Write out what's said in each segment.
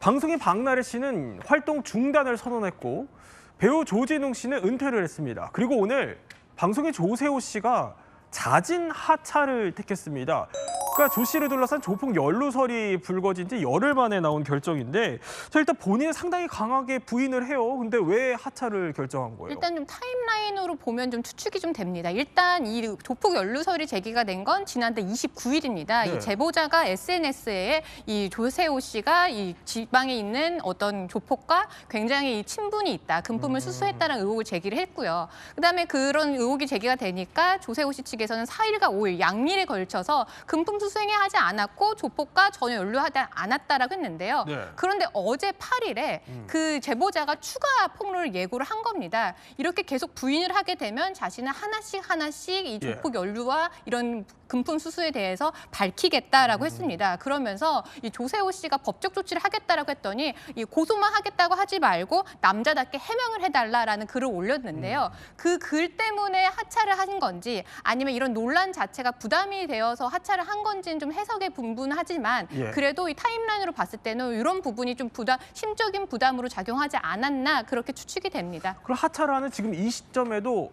방송인 박나래 씨는 활동 중단을 선언했고 배우 조진웅 씨는 은퇴를 했습니다. 그리고 오늘 방송인 조세호 씨가 잦은 하차를 택했습니다. 그러니까 조 씨를 둘러싼 조폭 연루설이 불거진 지 열흘 만에 나온 결정인데 일단 본인은 상당히 강하게 부인을 해요. 근데 왜 하차를 결정한 거예요? 일단 좀 타임라인으로 보면 좀 추측이 좀 됩니다. 일단 이 조폭 연루설이 제기가 된 건 지난달 29일입니다. 네. 이 제보자가 SNS에 이 조세호 씨가 이 지방에 있는 어떤 조폭과 굉장히 친분이 있다, 금품을 수수했다는 의혹을 제기를 했고요. 그다음에 그런 의혹이 제기가 되니까 조세호 씨 측에서는 4일과 5일 양일에 걸쳐서 금품 수행하지 않았고 조폭과 전혀 연루하지 않았다라고 했는데요. 네. 그런데 어제 8일에 그 제보자가 추가 폭로를 예고를 한 겁니다. 이렇게 계속 부인을 하게 되면 자신은 하나씩 이 조폭 연루와 이런 금품 수수에 대해서 밝히겠다라고 했습니다. 그러면서 이 조세호 씨가 법적 조치를 하겠다라고 했더니 이 고소만 하겠다고 하지 말고 남자답게 해명을 해달라라는 글을 올렸는데요. 그 글 때문에 하차를 한 건지 아니면 이런 논란 자체가 부담이 되어서 하차를 한 건지는 좀 해석에 분분하지만 그래도 이 타임라인으로 봤을 때는 이런 부분이 좀 심적인 부담으로 작용하지 않았나 그렇게 추측이 됩니다. 그럼 하차를 하는 지금 이 시점에도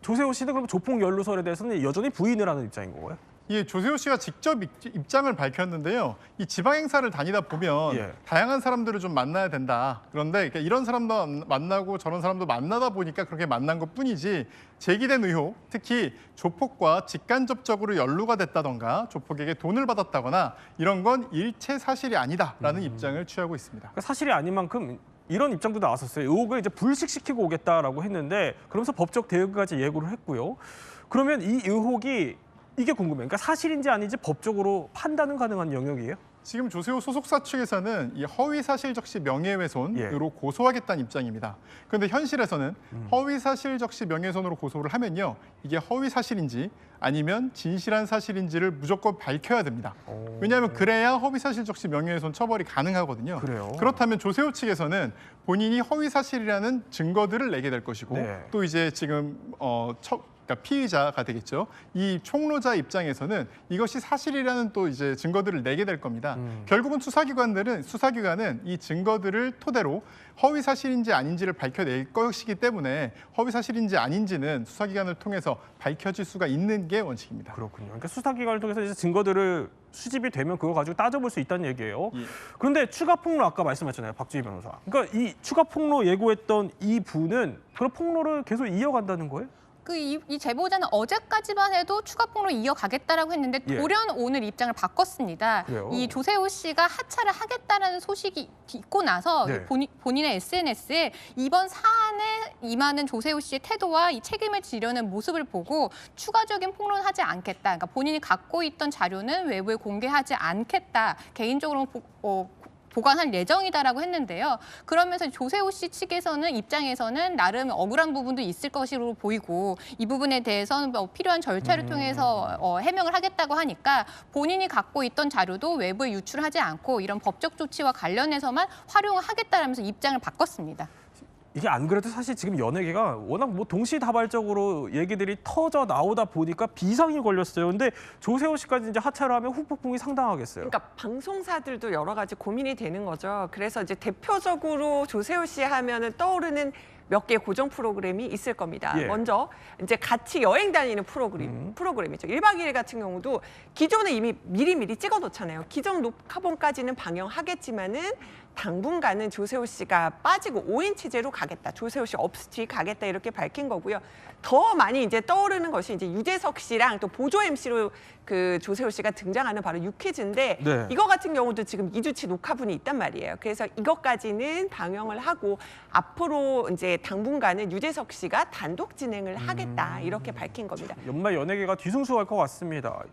조세호 씨는 그럼 조폭 연루설에 대해서는 여전히 부인을 하는 입장인 거예요? 예, 조세호 씨가 직접 입장을 밝혔는데요. 이 지방 행사를 다니다 보면 다양한 사람들을 좀 만나야 된다. 그런데 그러니까 이런 사람도 만나고 저런 사람도 만나다 보니까 그렇게 만난 것뿐이지 제기된 의혹, 특히 조폭과 직간접적으로 연루가 됐다던가 조폭에게 돈을 받았다거나 이런 건 일체 사실이 아니다라는 입장을 취하고 있습니다. 그러니까 사실이 아닌 만큼 이런 입장도 나왔었어요. 의혹을 이제 불식시키고 오겠다라고 했는데 그러면서 법적 대응까지 예고를 했고요. 그러면 이 의혹이 이게 궁금해요. 그러니까 사실인지 아닌지 법적으로 판단은 가능한 영역이에요? 지금 조세호 소속사 측에서는 이 허위사실적시 명예훼손으로 고소하겠다는 입장입니다. 그런데 현실에서는 허위사실적시 명예훼손으로 고소를 하면요. 이게 허위사실인지 아니면 진실한 사실인지를 무조건 밝혀야 됩니다. 왜냐하면 그래야 허위사실적시 명예훼손 처벌이 가능하거든요. 그래요? 그렇다면 조세호 측에서는 본인이 허위사실이라는 증거들을 내게 될 것이고 또 이제 지금 그러니까 피의자가 되겠죠. 이 총로자 입장에서는 이것이 사실이라는 또 이제 증거들을 내게 될 겁니다. 결국은 수사기관은 이 증거들을 토대로 허위 사실인지 아닌지를 밝혀낼 것이기 때문에 허위 사실인지 아닌지는 수사기관을 통해서 밝혀질 수가 있는 게 원칙입니다. 그렇군요. 그러니까 수사기관을 통해서 이제 증거들을 수집이 되면 그거 가지고 따져볼 수 있다는 얘기예요. 그런데 추가 폭로 아까 말씀하셨잖아요, 박주희 변호사. 그러니까 이 추가 폭로 예고했던 이 분은 그런 폭로를 계속 이어간다는 거예요? 이 제보자는 어제까지만 해도 추가 폭로 이어가겠다라고 했는데 돌연 오늘 입장을 바꿨습니다. 그래요? 이 조세호 씨가 하차를 하겠다라는 소식이 있고 나서 본인의 SNS에 이번 사안에 임하는 조세호 씨의 태도와 이 책임을 지려는 모습을 보고 추가적인 폭로는 하지 않겠다. 그러니까 본인이 갖고 있던 자료는 외부에 공개하지 않겠다. 개인적으로 보관할 예정이다라고 했는데요. 그러면서 조세호 씨 측에서는 입장에서는 나름 억울한 부분도 있을 것으로 보이고 이 부분에 대해서는 필요한 절차를 통해서 해명을 하겠다고 하니까 본인이 갖고 있던 자료도 외부에 유출하지 않고 이런 법적 조치와 관련해서만 활용하겠다라면서 입장을 바꿨습니다. 이게 안 그래도 사실 지금 연예계가 워낙 동시다발적으로 얘기들이 터져 나오다 보니까 비상이 걸렸어요. 근데 조세호 씨까지 이제 하차를 하면 후폭풍이 상당하겠어요. 그러니까 방송사들도 여러 가지 고민이 되는 거죠. 그래서 이제 대표적으로 조세호 씨 하면은 떠오르는 몇 개의 고정 프로그램이 있을 겁니다. 먼저 이제 같이 여행 다니는 프로그램이죠. 1박 2일 같은 경우도 기존에 이미 미리 찍어 놓잖아요. 기존 녹화본까지는 방영하겠지만은 당분간은 조세호 씨가 빠지고 5인 체제로 가겠다. 조세호 씨 없이 가겠다 이렇게 밝힌 거고요. 더 많이 이제 떠오르는 것이 이제 유재석 씨랑 또 보조 MC로 그 조세호 씨가 등장하는 바로 유퀴즈인데 이거 같은 경우도 지금 2주치 녹화분이 있단 말이에요. 그래서 이것까지는 방영을 하고 앞으로 이제 당분간은 유재석 씨가 단독 진행을 하겠다 이렇게 밝힌 겁니다. 연말 연예계가 뒤숭숭할 것 같습니다.